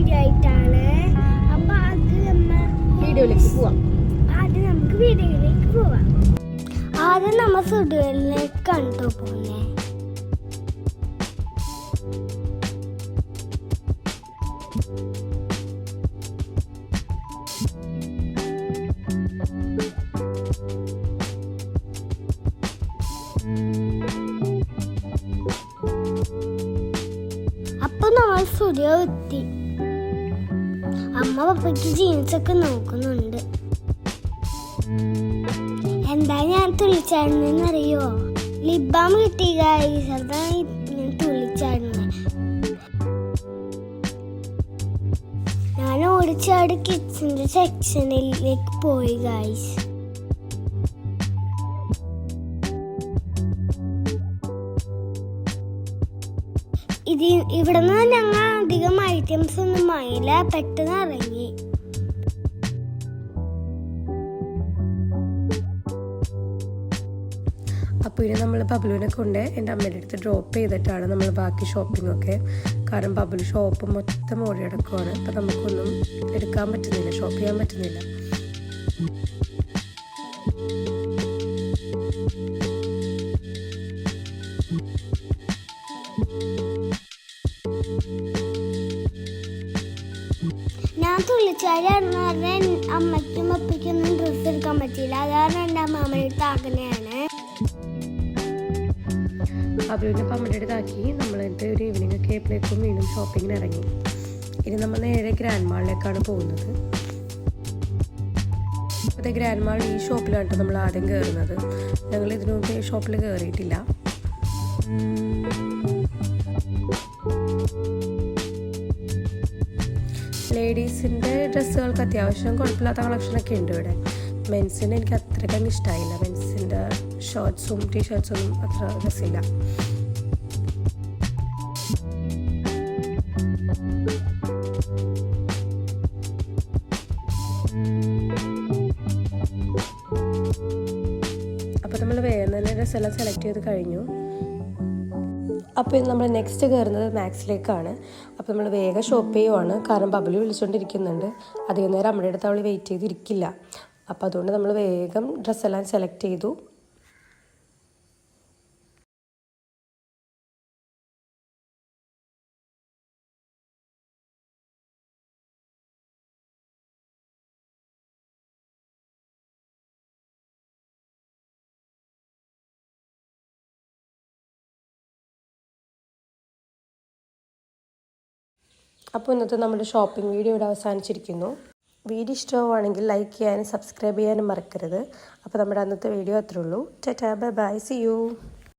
Video ആയിട്ടാണ്. അപ്പൊ വീഡിയോയിലേക്ക് പോവാം. ആദ്യം നമുക്ക് വീഡിയോയിലേക്ക് പോവാം. ആദ്യം നമ്മൾ സ്റ്റുഡിയോയിലേക്ക് കണ്ടു പോകുന്നേ. അപ്പൊ നമ്മൾ സ്റ്റുഡിയോ എത്തി. അമ്മ പപ്പയ്ക്ക് ജീൻസ് ഒക്കെ നോക്കുന്നുണ്ട്. എന്താ ഞാൻ തുള്ളിച്ചാടുന്നറിയോ? ലിബാം കിട്ടി ഗൈസ്. അതാണ് ഞാൻ തുള്ളിച്ചാടുന്നത്. ഞാൻ ഓടിച്ചാടി കിഡ്സിന്റെ സെക്ഷനിലേക്ക് പോയി ഗൈസ്. ഇവിടെ നിന്ന് ഞങ്ങൾ അധികം ഐറ്റംസ് ഒന്നും വാങ്ങിയില്ല, പെട്ടെന്ന് ഇറങ്ങി. അപ്പോൾ ഇനി നമ്മൾ ബബ്ലുവിനെ കൊണ്ട് എൻ്റെ അമ്മയുടെ അടുത്ത് ഡ്രോപ്പ് ചെയ്തിട്ടാണ് നമ്മൾ ബാക്കി ഷോപ്പിംഗ് ഒക്കെ. കാരണം ബബ്ലു ഷോപ്പ് മൊത്തം ഓടി കിടക്കുവാണ്. അപ്പോൾ നമുക്കൊന്നും എടുക്കാൻ പറ്റുന്നില്ല, ഷോപ്പ് ചെയ്യാൻ പറ്റുന്നില്ല. ഞാൻ തുള്ളിച്ചാടിയാണെന്ന് പറഞ്ഞാൽ അമ്മയ്ക്കും അപ്പയ്ക്കൊന്നും ഡ്രസ്സ് എടുക്കാൻ പറ്റിയില്ല. അതാണ് എൻ്റെ അമ്മയുടെ അടുത്ത് ആകുന്നതാണ്. ബബ്ലുവിൻ്റെ അമ്മയുടെ അടുത്താക്കി നമ്മളിട്ട് ഒരു ഈവനിങ് ഒക്കെ ആയപ്പോഴേക്കും വീണ്ടും ഷോപ്പിങ്ങിന് ഇറങ്ങി. ഇനി നമ്മൾ നേരെ ഗ്രാൻഡ് മാളിലേക്കാണ് പോകുന്നത്. അപ്പോഴത്തെ ഗ്രാൻഡ് മാൾ ഈ ഷോപ്പിലാണ് നമ്മൾ ആദ്യം കയറുന്നത്. ഞങ്ങൾ ഇതിനു മുമ്പ് ഈ ഷോപ്പിൽ കയറിയിട്ടില്ല. ലേഡീസിൻ്റെ ഡ്രസ്സുകൾക്ക് അത്യാവശ്യം കുഴപ്പമില്ലാത്ത കളക്ഷനൊക്കെ ഉണ്ട് ഇവിടെ. മെൻസിന് എനിക്ക് അത്രയ്ക്കങ്ങ് ഇഷ്ടമായില്ല. മെൻസിൻ്റെ ഷർട്ട്സും ടീഷർട്ട്സൊന്നും അത്ര രസമില്ല. അപ്പോൾ നമ്മൾ വേഗം തന്നെ ഡ്രസ്സെല്ലാം സെലക്ട് ചെയ്ത് കഴിഞ്ഞു. അപ്പോൾ ഇത് നമ്മൾ നെക്സ്റ്റ് കയറുന്നത് മാക്സിലേക്കാണ്. അപ്പോൾ നമ്മൾ വേഗം ഷോപ്പ് ചെയ്യുവാണ്. കാരണം ബബ്ലു വിളിച്ചുകൊണ്ടിരിക്കുന്നുണ്ട്. അധികം നേരം നമ്മുടെ അടുത്ത് അവൾ വെയിറ്റ് ചെയ്തിരിക്കില്ല. അപ്പോൾ അതുകൊണ്ട് നമ്മൾ വേഗം ഡ്രസ്സെല്ലാം സെലക്ട് ചെയ്തു. അപ്പോൾ ഇന്നത്തെ നമ്മുടെ ഷോപ്പിംഗ് വീഡിയോ ഇവിടെ അവസാനിച്ചിരിക്കുന്നു. വീഡിയോ ഇഷ്ടമാണെങ്കിൽ ലൈക്ക് ചെയ്യാനും സബ്സ്ക്രൈബ് ചെയ്യാനും മറക്കരുത്. അപ്പോൾ നമ്മുടെ അന്നത്തെ വീഡിയോ അത്രേ ഉള്ളൂ. ടാറ്റാ ബൈ ബൈ, സീ യു.